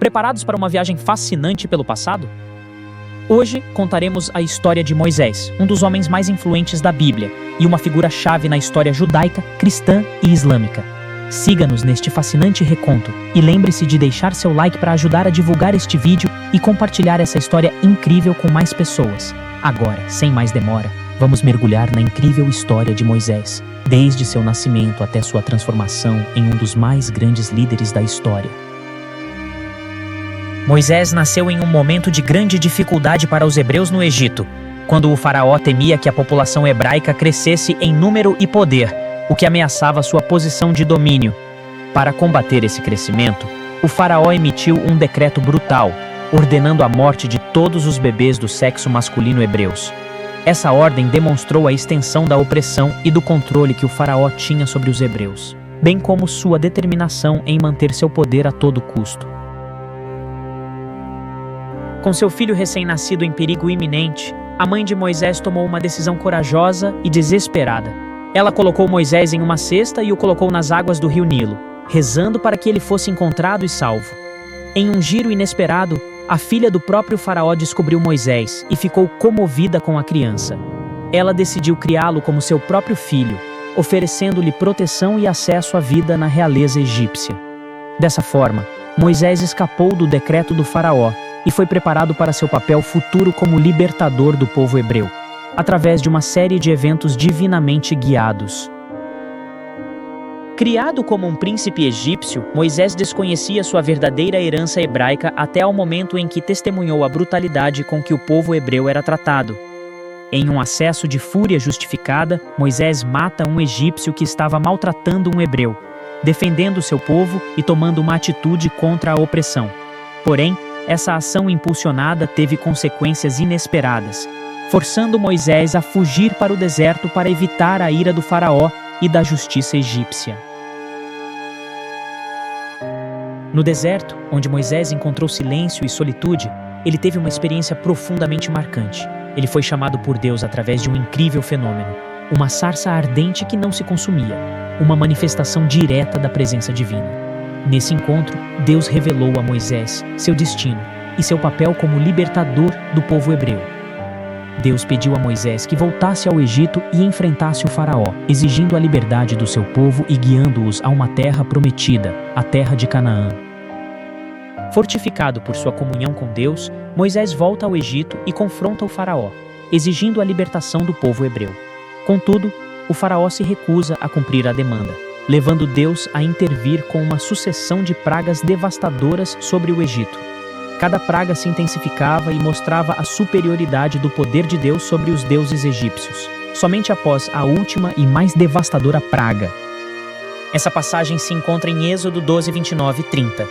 Preparados para uma viagem fascinante pelo passado? Hoje contaremos a história de Moisés, um dos homens mais influentes da Bíblia e uma figura-chave na história judaica, cristã e islâmica. Siga-nos neste fascinante reconto e lembre-se de deixar seu like para ajudar a divulgar este vídeo e compartilhar essa história incrível com mais pessoas. Agora, sem mais demora, vamos mergulhar na incrível história de Moisés, desde seu nascimento até sua transformação em um dos mais grandes líderes da história. Moisés nasceu em um momento de grande dificuldade para os hebreus no Egito, quando o faraó temia que a população hebraica crescesse em número e poder, o que ameaçava sua posição de domínio. Para combater esse crescimento, o faraó emitiu um decreto brutal, ordenando a morte de todos os bebês do sexo masculino hebreus. Essa ordem demonstrou a extensão da opressão e do controle que o faraó tinha sobre os hebreus, bem como sua determinação em manter seu poder a todo custo. Com seu filho recém-nascido em perigo iminente, a mãe de Moisés tomou uma decisão corajosa e desesperada. Ela colocou Moisés em uma cesta e o colocou nas águas do rio Nilo, rezando para que ele fosse encontrado e salvo. Em um giro inesperado, a filha do próprio faraó descobriu Moisés e ficou comovida com a criança. Ela decidiu criá-lo como seu próprio filho, oferecendo-lhe proteção e acesso à vida na realeza egípcia. Dessa forma, Moisés escapou do decreto do faraó e foi preparado para seu papel futuro como libertador do povo hebreu, através de uma série de eventos divinamente guiados. Criado como um príncipe egípcio, Moisés desconhecia sua verdadeira herança hebraica até ao momento em que testemunhou a brutalidade com que o povo hebreu era tratado. Em um acesso de fúria justificada, Moisés mata um egípcio que estava maltratando um hebreu, defendendo seu povo e tomando uma atitude contra a opressão. Porém, essa ação impulsionada teve consequências inesperadas, forçando Moisés a fugir para o deserto para evitar a ira do faraó e da justiça egípcia. No deserto, onde Moisés encontrou silêncio e solitude, ele teve uma experiência profundamente marcante. Ele foi chamado por Deus através de um incrível fenômeno, uma sarça ardente que não se consumia, uma manifestação direta da presença divina. Nesse encontro, Deus revelou a Moisés seu destino e seu papel como libertador do povo hebreu. Deus pediu a Moisés que voltasse ao Egito e enfrentasse o faraó, exigindo a liberdade do seu povo e guiando-os a uma terra prometida, a terra de Canaã. Fortificado por sua comunhão com Deus, Moisés volta ao Egito e confronta o faraó, exigindo a libertação do povo hebreu. Contudo, o faraó se recusa a cumprir a demanda, levando Deus a intervir com uma sucessão de pragas devastadoras sobre o Egito. Cada praga se intensificava e mostrava a superioridade do poder de Deus sobre os deuses egípcios, somente após a última e mais devastadora praga. Essa passagem se encontra em Êxodo 12, 29 e 30.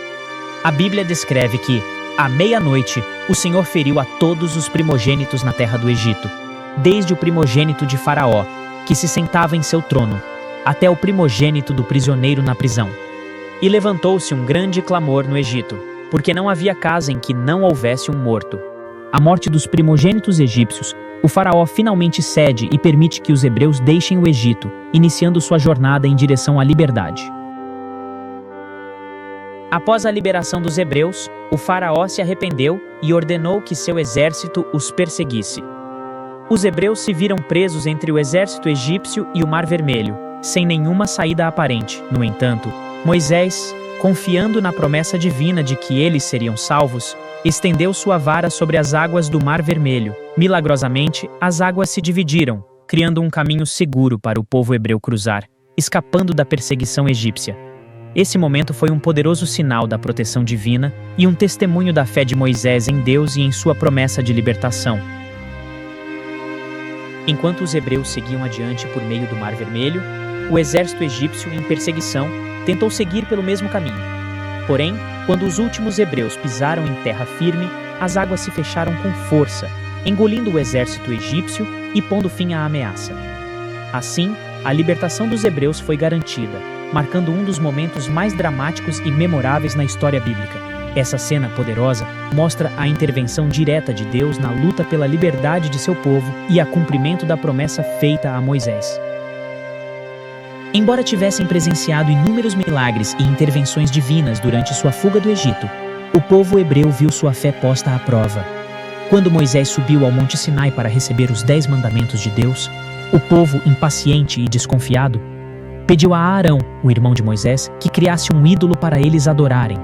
A Bíblia descreve que, à meia-noite, o Senhor feriu a todos os primogênitos na terra do Egito, desde o primogênito de Faraó, que se sentava em seu trono, até o primogênito do prisioneiro na prisão. E levantou-se um grande clamor no Egito, porque não havia casa em que não houvesse um morto. À morte dos primogênitos egípcios, o faraó finalmente cede e permite que os hebreus deixem o Egito, iniciando sua jornada em direção à liberdade. Após a liberação dos hebreus, o faraó se arrependeu e ordenou que seu exército os perseguisse. Os hebreus se viram presos entre o exército egípcio e o Mar Vermelho, sem nenhuma saída aparente. No entanto, Moisés, confiando na promessa divina de que eles seriam salvos, estendeu sua vara sobre as águas do Mar Vermelho. Milagrosamente, as águas se dividiram, criando um caminho seguro para o povo hebreu cruzar, escapando da perseguição egípcia. Esse momento foi um poderoso sinal da proteção divina e um testemunho da fé de Moisés em Deus e em sua promessa de libertação. Enquanto os hebreus seguiam adiante por meio do Mar Vermelho, o exército egípcio, em perseguição, tentou seguir pelo mesmo caminho. Porém, quando os últimos hebreus pisaram em terra firme, as águas se fecharam com força, engolindo o exército egípcio e pondo fim à ameaça. Assim, a libertação dos hebreus foi garantida, marcando um dos momentos mais dramáticos e memoráveis na história bíblica. Essa cena poderosa mostra a intervenção direta de Deus na luta pela liberdade de seu povo e a cumprimento da promessa feita a Moisés. Embora tivessem presenciado inúmeros milagres e intervenções divinas durante sua fuga do Egito, O povo hebreu viu sua fé posta à prova. Quando Moisés subiu ao Monte Sinai para receber os 10 mandamentos de Deus, o povo, impaciente e desconfiado, pediu a Arão, o irmão de Moisés, que criasse um ídolo para eles adorarem.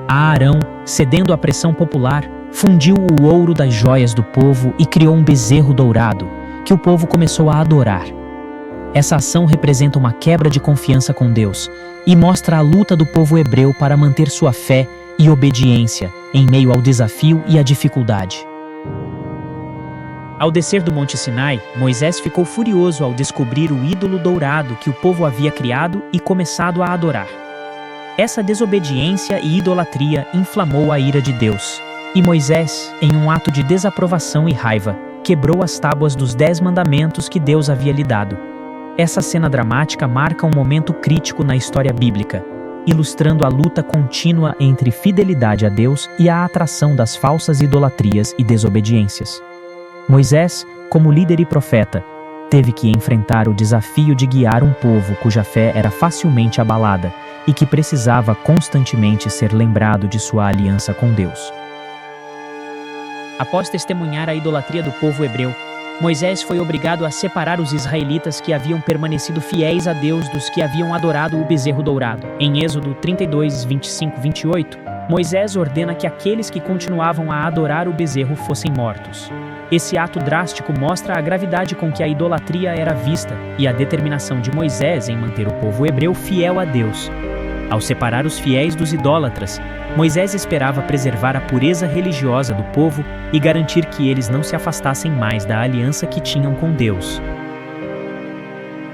Arão, cedendo à pressão popular, fundiu o ouro das joias do povo e criou um bezerro dourado, que o povo começou a adorar. Essa ação representa uma quebra de confiança com Deus e mostra a luta do povo hebreu para manter sua fé e obediência em meio ao desafio e à dificuldade. Ao descer do Monte Sinai, Moisés ficou furioso ao descobrir o ídolo dourado que o povo havia criado e começado a adorar. Essa desobediência e idolatria inflamou a ira de Deus, e Moisés, em um ato de desaprovação e raiva, quebrou as tábuas dos 10 mandamentos que Deus havia lhe dado. Essa cena dramática marca um momento crítico na história bíblica, ilustrando a luta contínua entre fidelidade a Deus e a atração das falsas idolatrias e desobediências. Moisés, como líder e profeta, teve que enfrentar o desafio de guiar um povo cuja fé era facilmente abalada e que precisava constantemente ser lembrado de sua aliança com Deus. Após testemunhar a idolatria do povo hebreu, Moisés foi obrigado a separar os israelitas que haviam permanecido fiéis a Deus dos que haviam adorado o bezerro dourado. Em Êxodo 32, 25, 28, Moisés ordena que aqueles que continuavam a adorar o bezerro fossem mortos. Esse ato drástico mostra a gravidade com que a idolatria era vista e a determinação de Moisés em manter o povo hebreu fiel a Deus. Ao separar os fiéis dos idólatras, Moisés esperava preservar a pureza religiosa do povo e garantir que eles não se afastassem mais da aliança que tinham com Deus.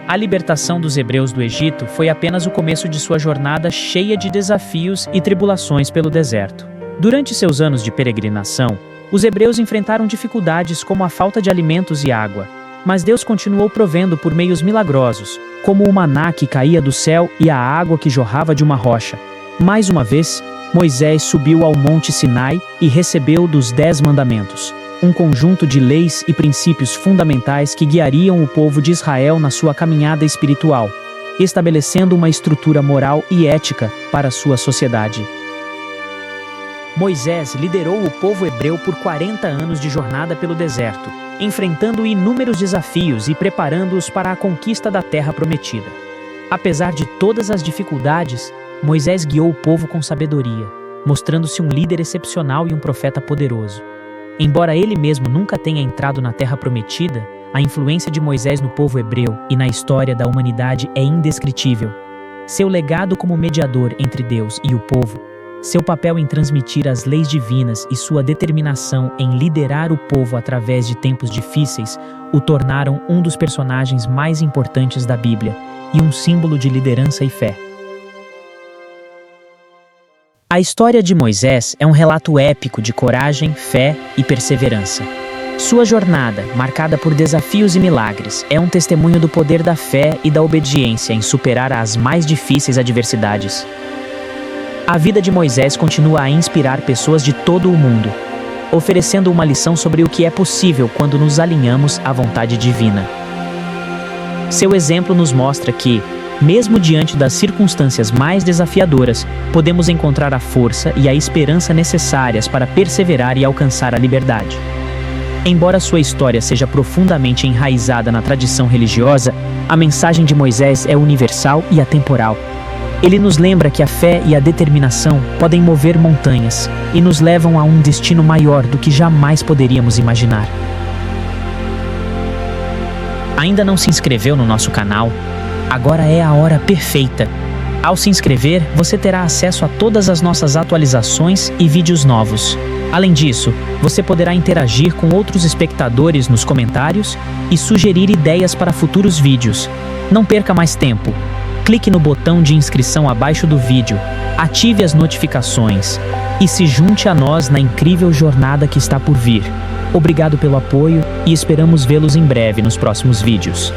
A libertação dos hebreus do Egito foi apenas o começo de sua jornada cheia de desafios e tribulações pelo deserto. Durante seus anos de peregrinação, os hebreus enfrentaram dificuldades como a falta de alimentos e água, mas Deus continuou provendo por meios milagrosos, como o maná que caía do céu e a água que jorrava de uma rocha. Mais uma vez, Moisés subiu ao Monte Sinai e recebeu dos 10 mandamentos, um conjunto de leis e princípios fundamentais que guiariam o povo de Israel na sua caminhada espiritual, estabelecendo uma estrutura moral e ética para sua sociedade. Moisés liderou o povo hebreu por 40 anos de jornada pelo deserto, enfrentando inúmeros desafios e preparando-os para a conquista da terra prometida. Apesar de todas as dificuldades, Moisés guiou o povo com sabedoria, mostrando-se um líder excepcional e um profeta poderoso. Embora ele mesmo nunca tenha entrado na terra prometida, a influência de Moisés no povo hebreu e na história da humanidade é indescritível. Seu legado como mediador entre Deus e o povo, seu papel em transmitir as leis divinas e sua determinação em liderar o povo através de tempos difíceis o tornaram um dos personagens mais importantes da Bíblia e um símbolo de liderança e fé. A história de Moisés é um relato épico de coragem, fé e perseverança. Sua jornada, marcada por desafios e milagres, é um testemunho do poder da fé e da obediência em superar as mais difíceis adversidades. A vida de Moisés continua a inspirar pessoas de todo o mundo, oferecendo uma lição sobre o que é possível quando nos alinhamos à vontade divina. Seu exemplo nos mostra que, mesmo diante das circunstâncias mais desafiadoras, podemos encontrar a força e a esperança necessárias para perseverar e alcançar a liberdade. Embora sua história seja profundamente enraizada na tradição religiosa, a mensagem de Moisés é universal e atemporal. Ele nos lembra que a fé e a determinação podem mover montanhas e nos levam a um destino maior do que jamais poderíamos imaginar. Ainda não se inscreveu no nosso canal? Agora é a hora perfeita. Ao se inscrever, você terá acesso a todas as nossas atualizações e vídeos novos. Além disso, você poderá interagir com outros espectadores nos comentários e sugerir ideias para futuros vídeos. Não perca mais tempo. Clique no botão de inscrição abaixo do vídeo, ative as notificações e se junte a nós na incrível jornada que está por vir. Obrigado pelo apoio e esperamos vê-los em breve nos próximos vídeos.